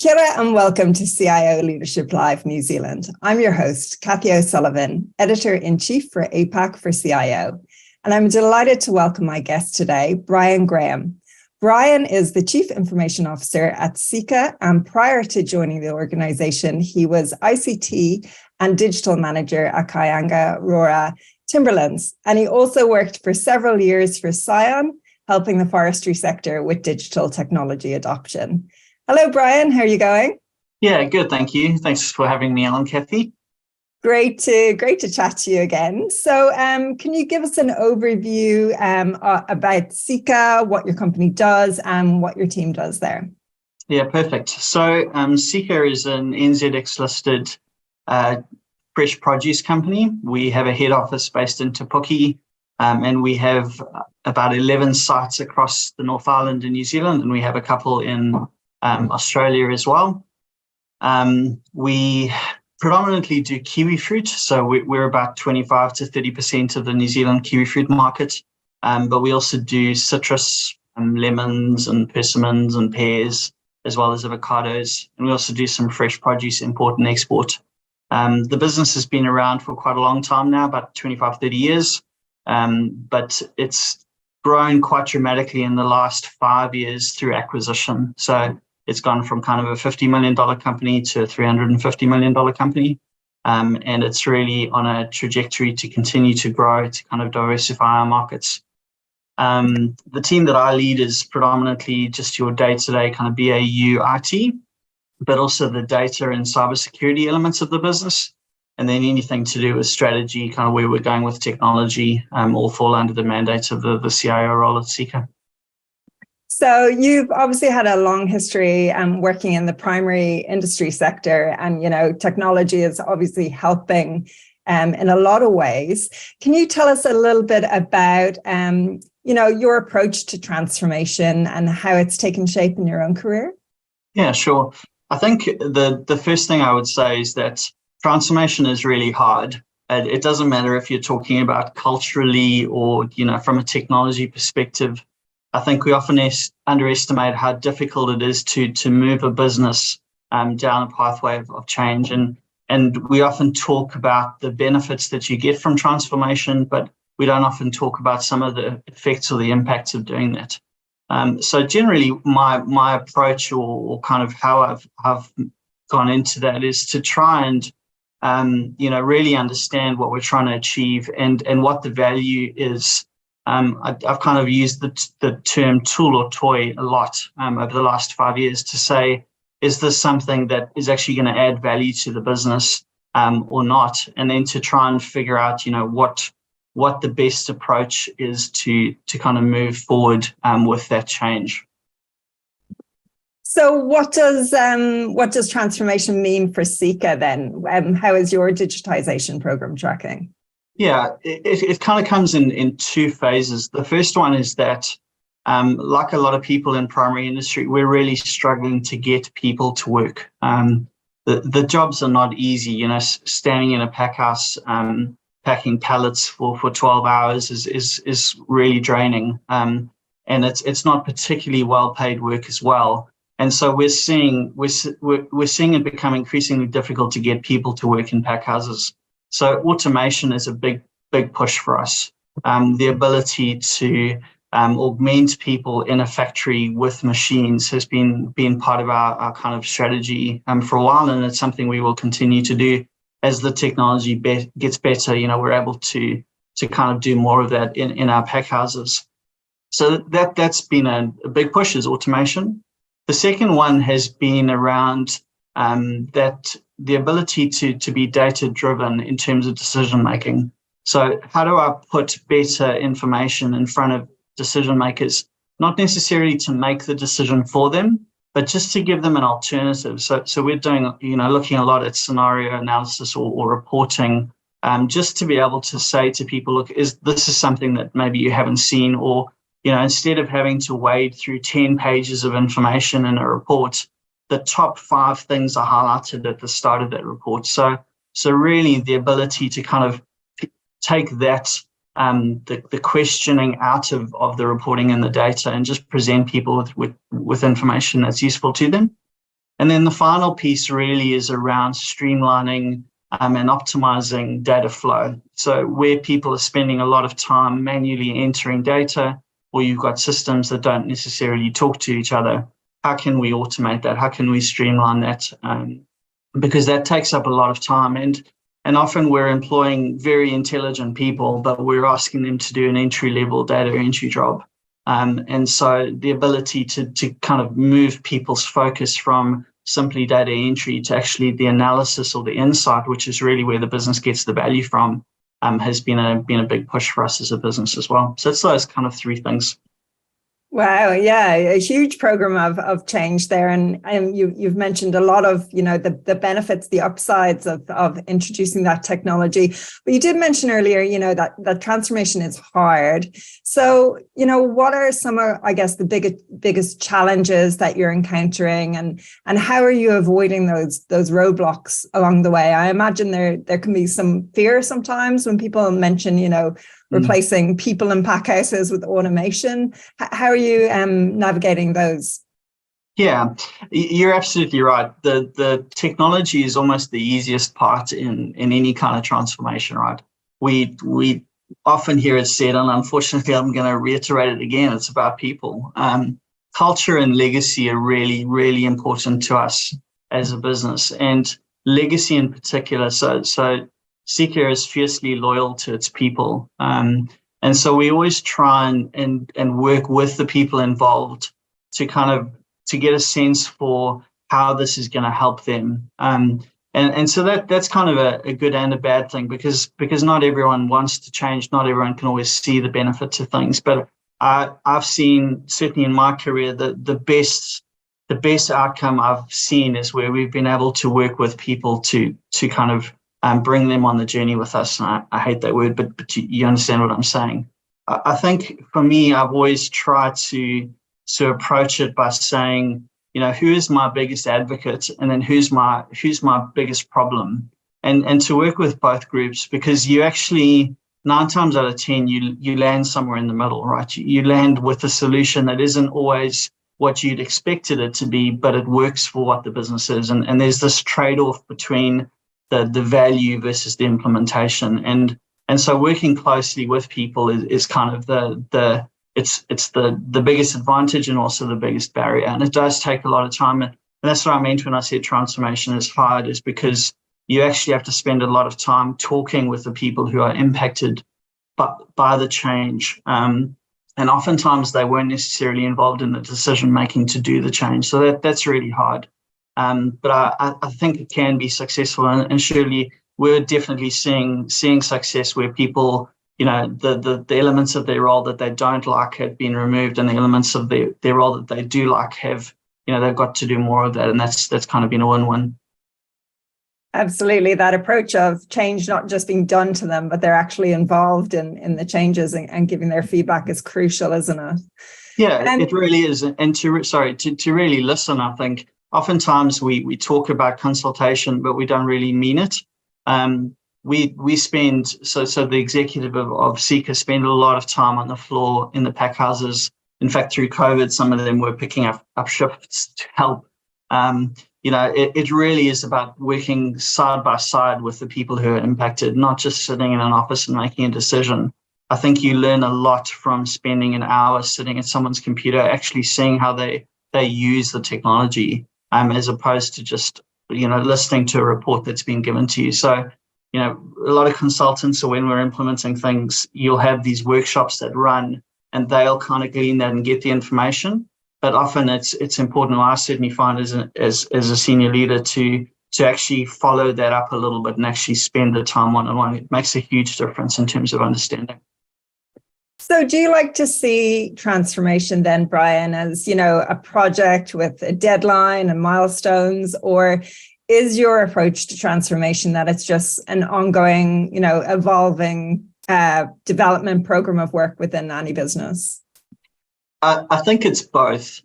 Kia ora and welcome to CIO Leadership Live New Zealand. I'm your host, Cathy O'Sullivan, Editor-in-Chief for APAC for CIO. And I'm delighted to welcome my guest today, Bryan Graham. Bryan is the Chief Information Officer at Seeka, and prior to joining the organization, he was ICT and Digital Manager at Kayanga Rora Timberlands. And he also worked for several years for Scion, helping the forestry sector with digital technology adoption. Hello, Bryan. How are you going? Yeah, good. Thank you. Thanks for having me on, Cathy. Great to chat to you again. So can you give us an overview about Seeka, what your company does and what your team does there? Yeah, perfect. So Seeka is an NZX-listed fresh produce company. We have a head office based in Te Puke, and we have about 11 sites across the North Island in New Zealand, and we have a couple in Australia as well. We predominantly do kiwi fruit, so we're about 25 to 30% of the New Zealand kiwi fruit market, but we also do citrus, lemons and persimmons and pears, as well as avocados, and we also do some fresh produce import and export. The business has been around for quite a long time now, about 25, 30 years, but it's grown quite dramatically in the last 5 years through acquisition. So it's gone from kind of a $50 million company to a $350 million company. And it's really on a trajectory to continue to grow, to kind of diversify our markets. The team that I lead is predominantly just your day-to-day kind of BAU IT, but also the data and cybersecurity elements of the business. And then anything to do with strategy, kind of where we're going with technology, all fall under the mandate of the CIO role at Seeka. So you've obviously had a long history working in the primary industry sector, and technology is obviously helping in a lot of ways. Can you tell us a little bit about your approach to transformation and how it's taken shape in your own career? Yeah, sure. I think the first thing I would say is that transformation is really hard. It doesn't matter if you're talking about culturally or from a technology perspective. I think we often underestimate how difficult it is to move a business down a pathway of change. And we often talk about the benefits that you get from transformation, but we don't often talk about some of the effects or the impacts of doing that. So generally, my approach or kind of how I've gone into that is to try and really understand what we're trying to achieve and what the value is. I've kind of used the term tool or toy a lot over the last 5 years to say, is this something that is actually going to add value to the business or not? And then to try and figure out, what the best approach is to kind of move forward with that change. So what does transformation mean for Seeka then? How is your digitization program tracking? Yeah, it kind of comes in two phases. The first one is that, like a lot of people in primary industry, we're really struggling to get people to work. The jobs are not easy. Standing in a packhouse, packing pallets for 12 hours is really draining, and it's not particularly well-paid work as well. And so we're seeing it become increasingly difficult to get people to work in packhouses. So automation is a big push for us. The ability to augment people in a factory with machines has been part of our kind of strategy for a while, and it's something we will continue to do as the technology gets better. We're able to kind of do more of that in our packhouses. So that's been a big push, is automation. The second one has been around that the ability to be data-driven in terms of decision-making. So how do I put better information in front of decision makers, not necessarily to make the decision for them, but just to give them an alternative. So we're doing, looking a lot at scenario analysis or reporting, just to be able to say to people, look, this is something that maybe you haven't seen, or, instead of having to wade through 10 pages of information in a report, the top 5 things are highlighted at the start of that report. So really the ability to kind of take that, the questioning out of the reporting and the data, and just present people with information that's useful to them. And then the final piece really is around streamlining and optimizing data flow. So where people are spending a lot of time manually entering data, or you've got systems that don't necessarily talk to each other, how can we automate that? How can we streamline that? Because that takes up a lot of time. And often we're employing very intelligent people, but we're asking them to do an entry-level data entry job. And so the ability to kind of move people's focus from simply data entry to actually the analysis or the insight, which is really where the business gets the value from, has been a big push for us as a business as well. So it's those kind of three things. Wow, yeah, a huge program of change there, and you've mentioned a lot of the benefits, the upsides of introducing that technology. But you did mention earlier, that transformation is hard. So, what are some of, I guess, the biggest challenges that you're encountering, and how are you avoiding those roadblocks along the way? I imagine there can be some fear sometimes when people mention, replacing people in packhouses with automation. How are you navigating those? Yeah, you're absolutely right. The technology is almost the easiest part in any kind of transformation, right? We often hear it said, and unfortunately I'm going to reiterate it again, it's about people. Culture and legacy are really, really important to us as a business, and legacy in particular. So Seeka is fiercely loyal to its people. And so we always try and work with the people involved to get a sense for how this is going to help them. And so that's kind of a good and a bad thing, because not everyone wants to change. Not everyone can always see the benefits of things. But I've seen, certainly in my career, the best outcome I've seen is where we've been able to work with people to kind of bring them on the journey with us. And I hate that word, but you understand what I'm saying. I think for me, I've always tried to approach it by saying, who is my biggest advocate, and then who's my biggest problem, and to work with both groups, because you actually 9 times out of 10 you land somewhere in the middle, right? You land with a solution that isn't always what you'd expected it to be, but it works for what the business is, and there's this trade-off between the value versus the implementation, and so working closely with people is kind of the biggest advantage and also the biggest barrier, and it does take a lot of time. And that's what I meant when I said transformation is hard, is because you actually have to spend a lot of time talking with the people who are impacted by the change, and oftentimes they weren't necessarily involved in the decision making to do the change. So that's really hard. But I think it can be successful, and surely we're definitely seeing success where people, the elements of their role that they don't like have been removed, and the elements of their role that they do like have, they've got to do more of that, and that's kind of been a win-win. Absolutely, that approach of change not just being done to them, but they're actually involved in the changes and giving their feedback is crucial, isn't it? Yeah, it really is. And to really listen, I think oftentimes we talk about consultation, but we don't really mean it. We spend, so the executive of Seeka spend a lot of time on the floor in the packhouses. In fact, through COVID, some of them were picking up shifts to help. It really is about working side by side with the people who are impacted, not just sitting in an office and making a decision. I think you learn a lot from spending an hour sitting at someone's computer, actually seeing how they use the technology, as opposed to just, listening to a report that's been given to you. So, a lot of consultants, or when we're implementing things, you'll have these workshops that run, and they'll kind of glean that and get the information. But often it's important, I certainly find as a senior leader, to actually follow that up a little bit and actually spend the time one-on-one. It makes a huge difference in terms of understanding. So do you like to see transformation then, Bryan, as, a project with a deadline and milestones, or is your approach to transformation that it's just an ongoing, evolving development program of work within any business? I think it's both.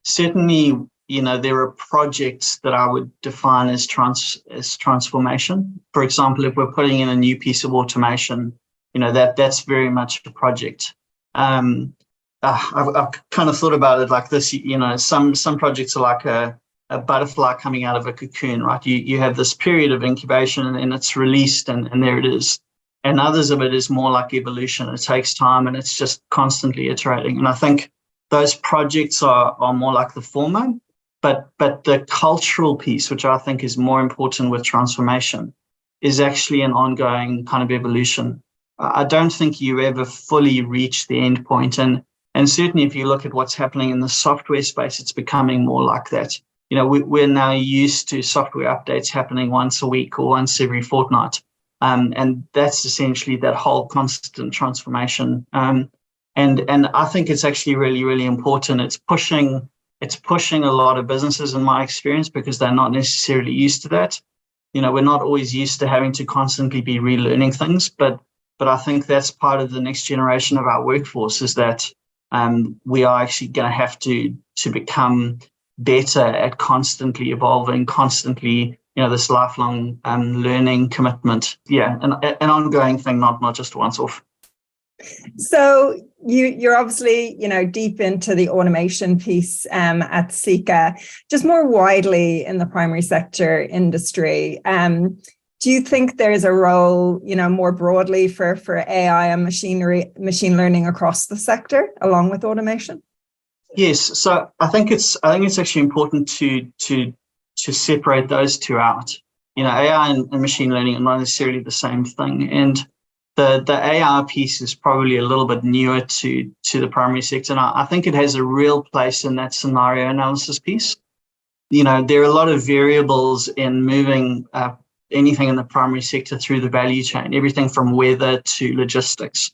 Certainly, there are projects that I would define as transformation. For example, if we're putting in a new piece of automation, that's very much a project. I've kind of thought about it like this. Some projects are like a butterfly coming out of a cocoon, right? You have this period of incubation and then it's released and there it is. And others of it is more like evolution. It takes time and it's just constantly iterating. And I think those projects are more like the former, but the cultural piece, which I think is more important with transformation, is actually an ongoing kind of evolution. I don't think you ever fully reach the end point. And certainly if you look at what's happening in the software space, it's becoming more like that. We're now used to software updates happening once a week or once every fortnight. And that's essentially that whole constant transformation. And I think it's actually really, really important. It's pushing a lot of businesses, in my experience, because they're not necessarily used to that. We're not always used to having to constantly be relearning things, but I think that's part of the next generation of our workforce, is that we are actually going to have to become better at constantly evolving, constantly, this lifelong learning commitment. Yeah, an ongoing thing, not just once off. So you're obviously, deep into the automation piece at Seeka. Just more widely in the primary sector industry, do you think there's a role, more broadly for AI and machine learning across the sector, along with automation? Yes. So I think it's actually important to separate those two out. AI and machine learning are not necessarily the same thing, and the AI piece is probably a little bit newer to the primary sector. And I think it has a real place in that scenario analysis piece. There are a lot of variables in moving anything in the primary sector through the value chain, everything from weather to logistics.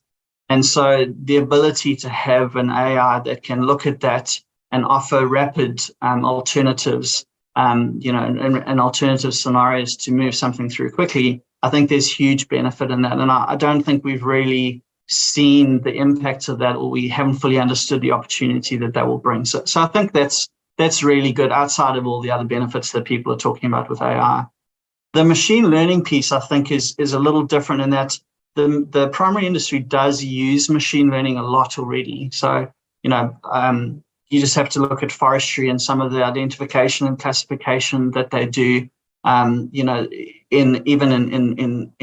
And so the ability to have an AI that can look at that and offer rapid alternatives, and alternative scenarios to move something through quickly, I think there's huge benefit in that. And I don't think we've really seen the impacts of that, or we haven't fully understood the opportunity that will bring. So I think that's really good, outside of all the other benefits that people are talking about with AI. The machine learning piece, I think, is a little different in that the primary industry does use machine learning a lot already. So, you just have to look at forestry and some of the identification and classification that they do, in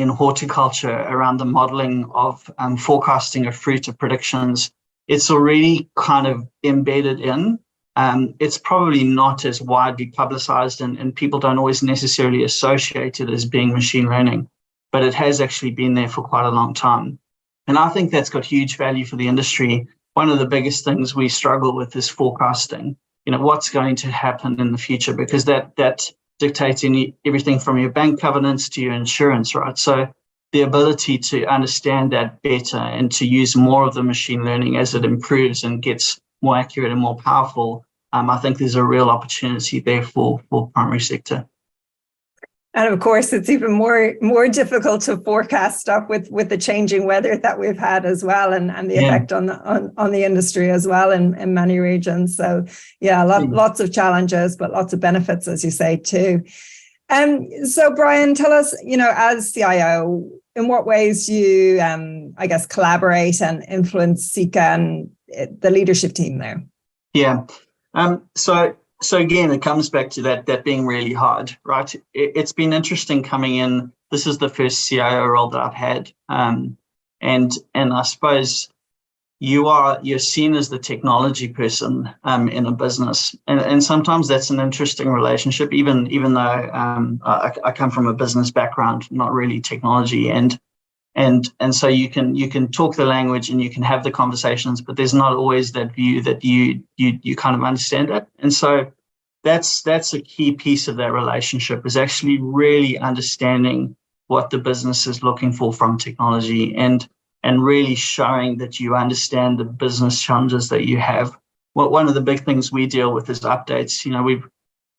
horticulture, around the modeling of forecasting of fruit, of predictions. It's already kind of embedded in. It's probably not as widely publicized, and people don't always necessarily associate it as being machine learning, but it has actually been there for quite a long time. And I think that's got huge value for the industry. One of the biggest things we struggle with is forecasting, what's going to happen in the future, because that dictates everything from your bank covenants to your insurance, right? So the ability to understand that better and to use more of the machine learning as it improves and gets more accurate and more powerful, I think there's a real opportunity there for primary sector. And of course, it's even more difficult to forecast stuff with the changing weather that we've had as well, and the effect on the industry as well in many regions. So lots of challenges, but lots of benefits, as you say, too. So Bryan, tell us, as CIO, in what ways you, collaborate and influence Seeka and the leadership team there? Yeah. So again, it comes back to that being really hard, right? It's been interesting coming in. This is the first CIO role that I've had. And I suppose you're seen as the technology person in a business. And sometimes that's an interesting relationship, even though I come from a business background, not really technology. And so you can talk the language and you can have the conversations, but there's not always that view that you kind of understand it. And so that's a key piece of that relationship, is actually really understanding what the business is looking for from technology, and really showing that you understand the business challenges that you have. One of the big things we deal with is updates.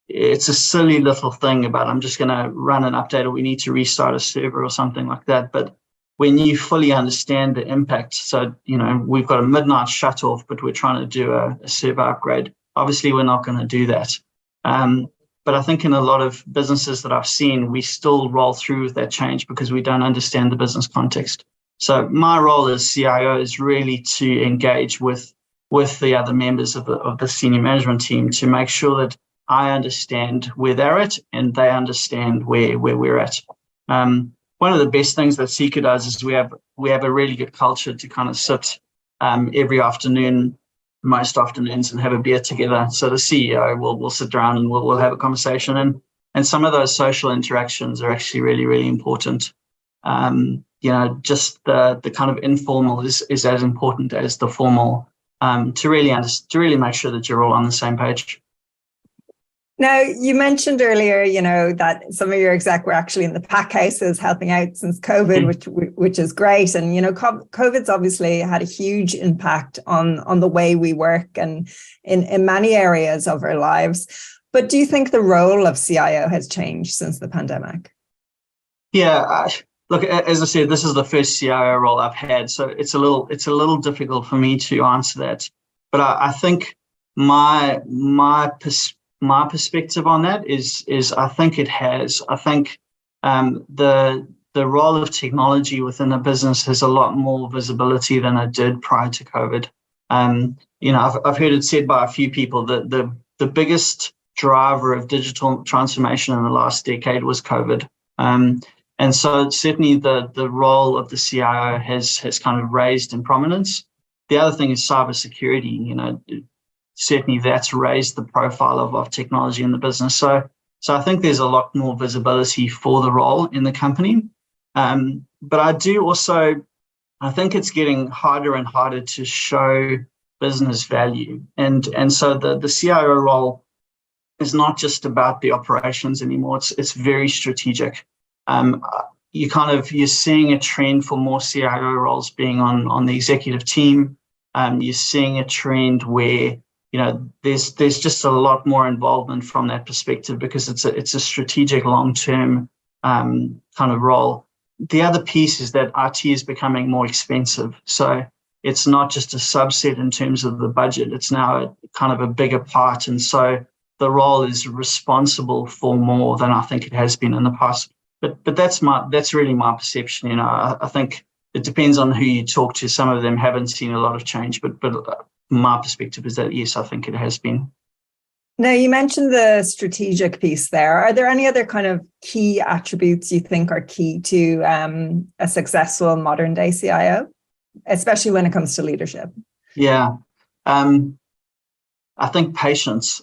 It's a silly little thing about, I'm just going to run an update, or we need to restart a server or something like that. But when you fully understand the impact, so, we've got a midnight shut off, but we're trying to do a server upgrade. Obviously, we're not going to do that. But I think in a lot of businesses that I've seen, we still roll through with that change because we don't understand the business context. So my role as CIO is really to engage with the other members of the senior management team to make sure that I understand where they're at and they understand where we're at. One of the best things that Seeka does is we have a really good culture to kind of sit every afternoon, most afternoons, and have a beer together. So the CEO will sit down and we'll have a conversation, and some of those social interactions are actually really, really important. Just the kind of informal is as important as the formal, to really make sure that you're all on the same page. Now, you mentioned earlier, that some of your exec were actually in the packhouses helping out since COVID, which is great. And, COVID's obviously had a huge impact on the way we work and in many areas of our lives. But do you think the role of CIO has changed since the pandemic? Yeah, look, as I said, this is the first CIO role I've had, so it's a little difficult for me to answer that. But I think my perspective on that is I think it has. I think the role of technology within a business has a lot more visibility than it did prior to COVID. I've heard it said by a few people that the biggest driver of digital transformation in the last decade was COVID. And so certainly the role of the CIO has kind of raised in prominence. The other thing is cybersecurity. Certainly that's raised the profile of technology in the business. So I think there's a lot more visibility for the role in the company. But I think it's getting harder and harder to show business value. And so the CIO role is not just about the operations anymore. It's very strategic. You're seeing a trend for more CIO roles being on the executive team. You're seeing a trend where there's just a lot more involvement from that perspective because it's a strategic long-term kind of role. The other piece is that IT is becoming more expensive. So it's not just a subset in terms of the budget. It's now kind of a bigger part. And so the role is responsible for more than I think it has been in the past. But that's really my perception. I think it depends on who you talk to. Some of them haven't seen a lot of change, but my perspective is that, yes, I think it has been. Now, you mentioned the strategic piece there. Are there any other kind of key attributes you think are key to a successful modern day CIO, especially when it comes to leadership? Yeah. I think patience.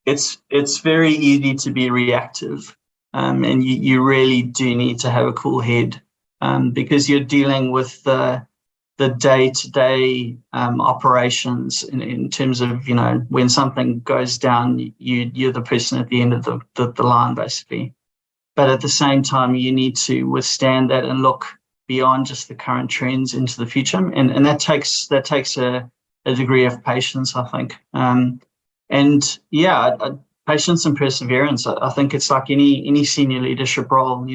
It's very easy to be reactive, and you really do need to have a cool head because you're dealing with the day-to-day operations in terms of when something goes down, you're the person at the end of the line basically. But at the same time, you need to withstand that and look beyond just the current trends into the future, and that takes a degree of patience, I think. Patience and perseverance. I think it's like any senior leadership role.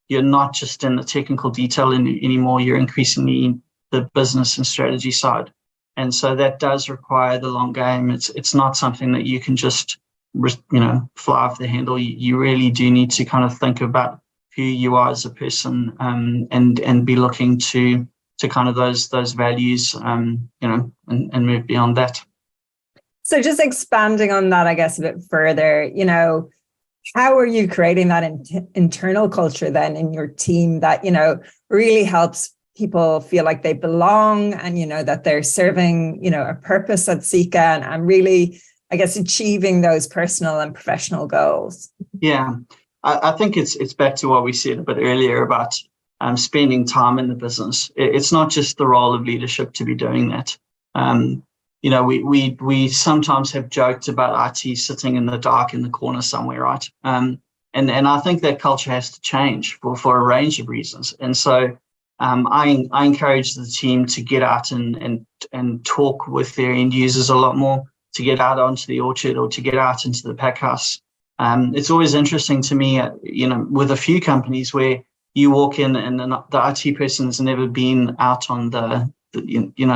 You're not just in the technical detail anymore. You're increasingly the business and strategy side, and so that does require the long game. It's not something that you can just fly off the handle. You really do need to kind of think about who you are as a person, and be looking to kind of those values, and move beyond that. So just expanding on that, I guess, a bit further, how are you creating that internal culture then in your team that, really helps people feel like they belong and, that they're serving, a purpose at Seeka and really, I guess, achieving those personal and professional goals? Yeah, I think it's back to what we said a bit earlier about spending time in the business. It's not just the role of leadership to be doing that. We sometimes have joked about IT sitting in the dark in the corner somewhere, right? And I think that culture has to change for a range of reasons. And so I encourage the team to get out and talk with their end users a lot more, to get out onto the orchard or to get out into the packhouse. It's always interesting to me, with a few companies where you walk in and the IT person has never been out on the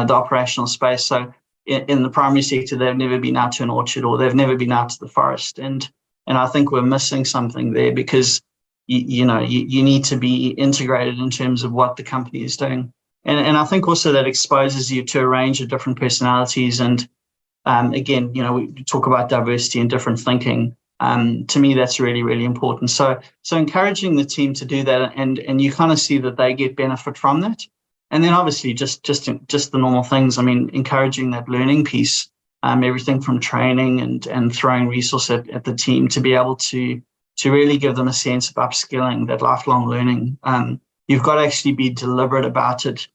operational space. So in the primary sector, they've never been out to an orchard or they've never been out to the forest. And I think we're missing something there because, you need to be integrated in terms of what the company is doing. And I think also that exposes you to a range of different personalities and again, we talk about diversity and different thinking. To me, that's really, really important. So encouraging the team to do that, and you kind of see that they get benefit from that. And then obviously just the normal things. I mean, encouraging that learning piece, everything from training and throwing resource at the team to be able to really give them a sense of upskilling, that lifelong learning. You've got to actually be deliberate about it.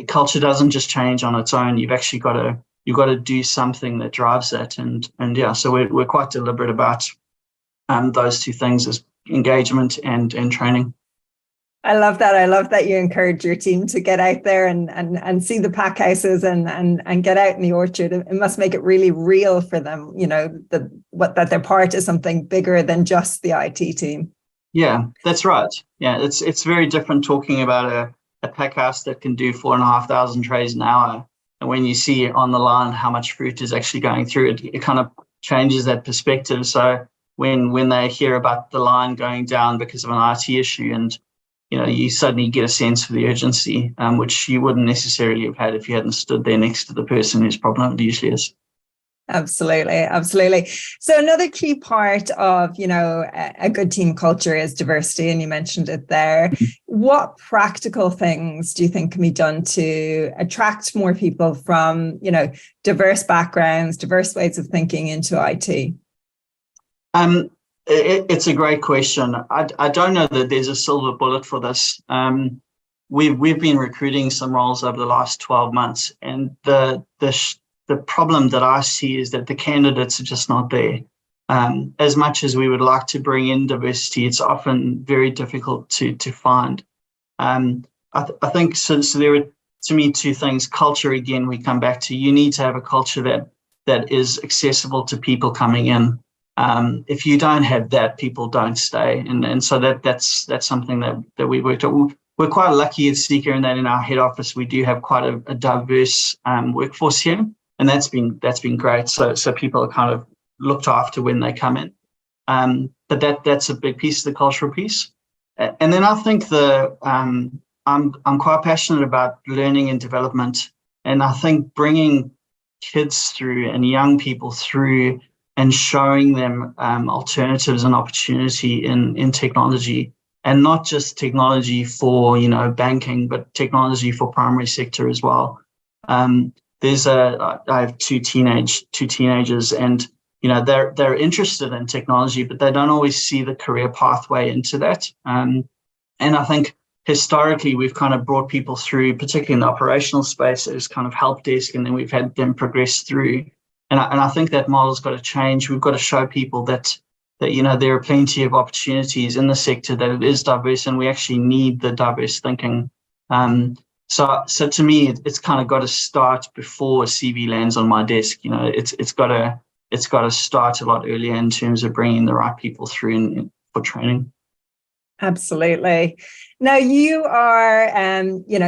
Culture doesn't just change on its own. You've actually got to do something that drives that. And yeah, so we're quite deliberate about those two things, as engagement and training. I love that. I love that you encourage your team to get out there and see the packhouses and get out in the orchard. It must make it really real for them, that they're part of something bigger than just the IT team. Yeah, that's right. Yeah, it's very different talking about a packhouse that can do 4,500 trays an hour. And when you see on the line how much fruit is actually going through it, it kind of changes that perspective. So when they hear about the line going down because of an IT issue, and you suddenly get a sense of the urgency, which you wouldn't necessarily have had if you hadn't stood there next to the person whose problem it usually is. Absolutely. Absolutely. So another key part of, a good team culture is diversity. And you mentioned it there. What practical things do you think can be done to attract more people from, diverse backgrounds, diverse ways of thinking into IT? It's a great question. I don't know that there's a silver bullet for this. We've been recruiting some roles over the last 12 months, and the problem that I see is that the candidates are just not there. As much as we would like to bring in diversity, it's often very difficult to find. I think so there are, to me, two things. Culture, again, we come back to. You need to have a culture that is accessible to people coming in. If you don't have that, people don't stay, and so that's something that we worked on. We're quite lucky at Seeka in that in our head office we do have quite a diverse workforce here, and that's been great. So people are kind of looked after when they come in. But that's a big piece of the cultural piece. And then I think I'm quite passionate about learning and development, and I think bringing kids through and young people through and showing them alternatives and opportunity in technology, and not just technology for banking, but technology for primary sector as well. I have two teenagers, and they're interested in technology, but they don't always see the career pathway into that. And I think historically we've kind of brought people through, particularly in the operational space, as kind of help desk, and then we've had them progress through. And I think that model's got to change. We've got to show people that there are plenty of opportunities in the sector, that it is diverse, and we actually need the diverse thinking. So to me, it's kind of got to start before a CV lands on my desk. It's got to start a lot earlier in terms of bringing the right people through for training. Absolutely. Now you are,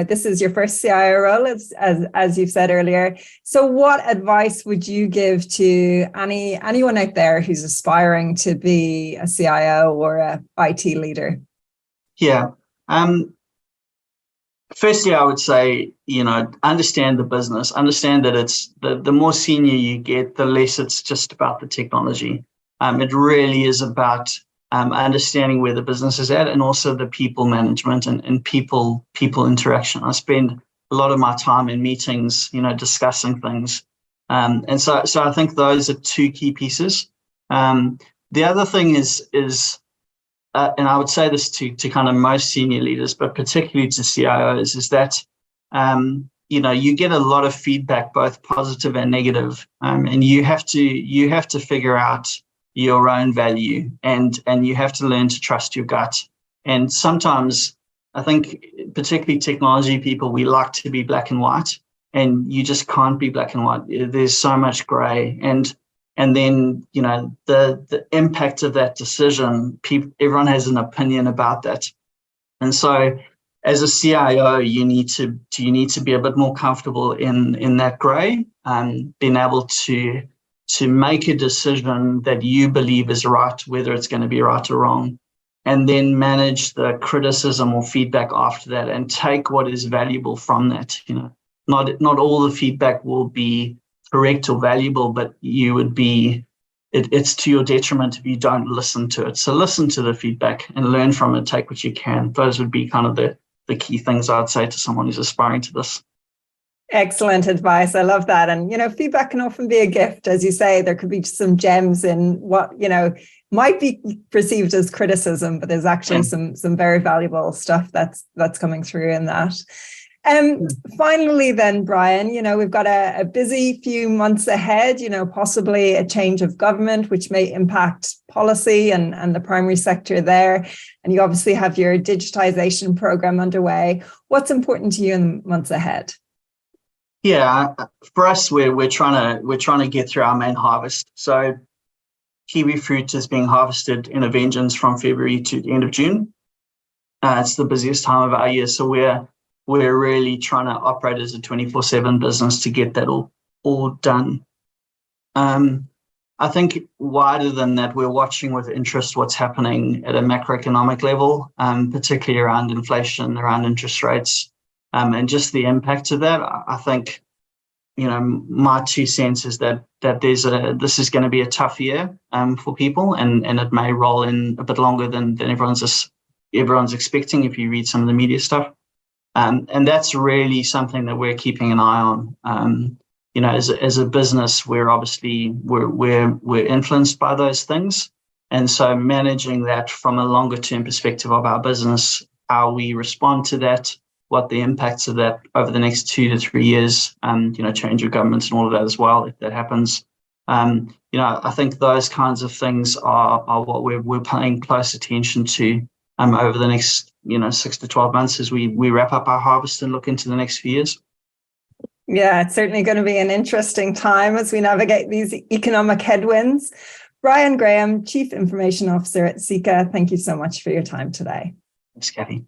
this is your first CIO role, as you've said earlier. So what advice would you give to anyone out there who's aspiring to be a CIO or a IT leader? Yeah. Firstly, I would say, understand the business, understand that it's the more senior you get, the less it's just about the technology. It really is about understanding where the business is at, and also the people management and people interaction. I spend a lot of my time in meetings, discussing things. And so I think those are two key pieces. The other thing is and I would say this to kind of most senior leaders, but particularly to CIOs, is that, you get a lot of feedback, both positive and negative. And you have to figure out your own value, and you have to learn to trust your gut. And sometimes I think, particularly technology people, we like to be black and white, and you just can't be black and white. There's so much gray, and then the impact of that decision, everyone has an opinion about that. And so as a CIO, you need to be a bit more comfortable in that gray, being able to make a decision that you believe is right, whether it's going to be right or wrong, and then manage the criticism or feedback after that, and take what is valuable from that. Not all the feedback will be correct or valuable, but you would be, it's to your detriment if you don't listen to it. So listen to the feedback and learn from it, take what you can. Those would be kind of the key things I'd say to someone who's aspiring to this. Excellent advice. I love that. And, feedback can often be a gift. As you say, there could be some gems in what, might be perceived as criticism, but there's actually some very valuable stuff that's coming through in that. Finally then, Bryan, we've got a busy few months ahead, possibly a change of government, which may impact policy and the primary sector there. And you obviously have your digitization program underway. What's important to you in the months ahead? Yeah, for us, we're trying to get through our main harvest. So kiwi fruit is being harvested in a vengeance from February to the end of June. It's the busiest time of our year, so we're really trying to operate as a 24/7 business to get that all done. I think wider than that, we're watching with interest what's happening at a macroeconomic level, particularly around inflation, around interest rates, and just the impact of that. I think, my 2 cents is that this is going to be a tough year for people, and it may roll in a bit longer than everyone's expecting if you read some of the media stuff. And that's really something that we're keeping an eye on. As a business, we're obviously we're influenced by those things, and so managing that from a longer term perspective of our business, how we respond to that, what the impacts of that over the next 2 to 3 years, change of governments and all of that as well, if that happens. I think those kinds of things are what we're paying close attention to over the next 6 to 12 months as we wrap up our harvest and look into the next few years. Yeah, it's certainly going to be an interesting time as we navigate these economic headwinds. Bryan Graham, Chief Information Officer at Seeka, thank you so much for your time today. Thanks, Kathy.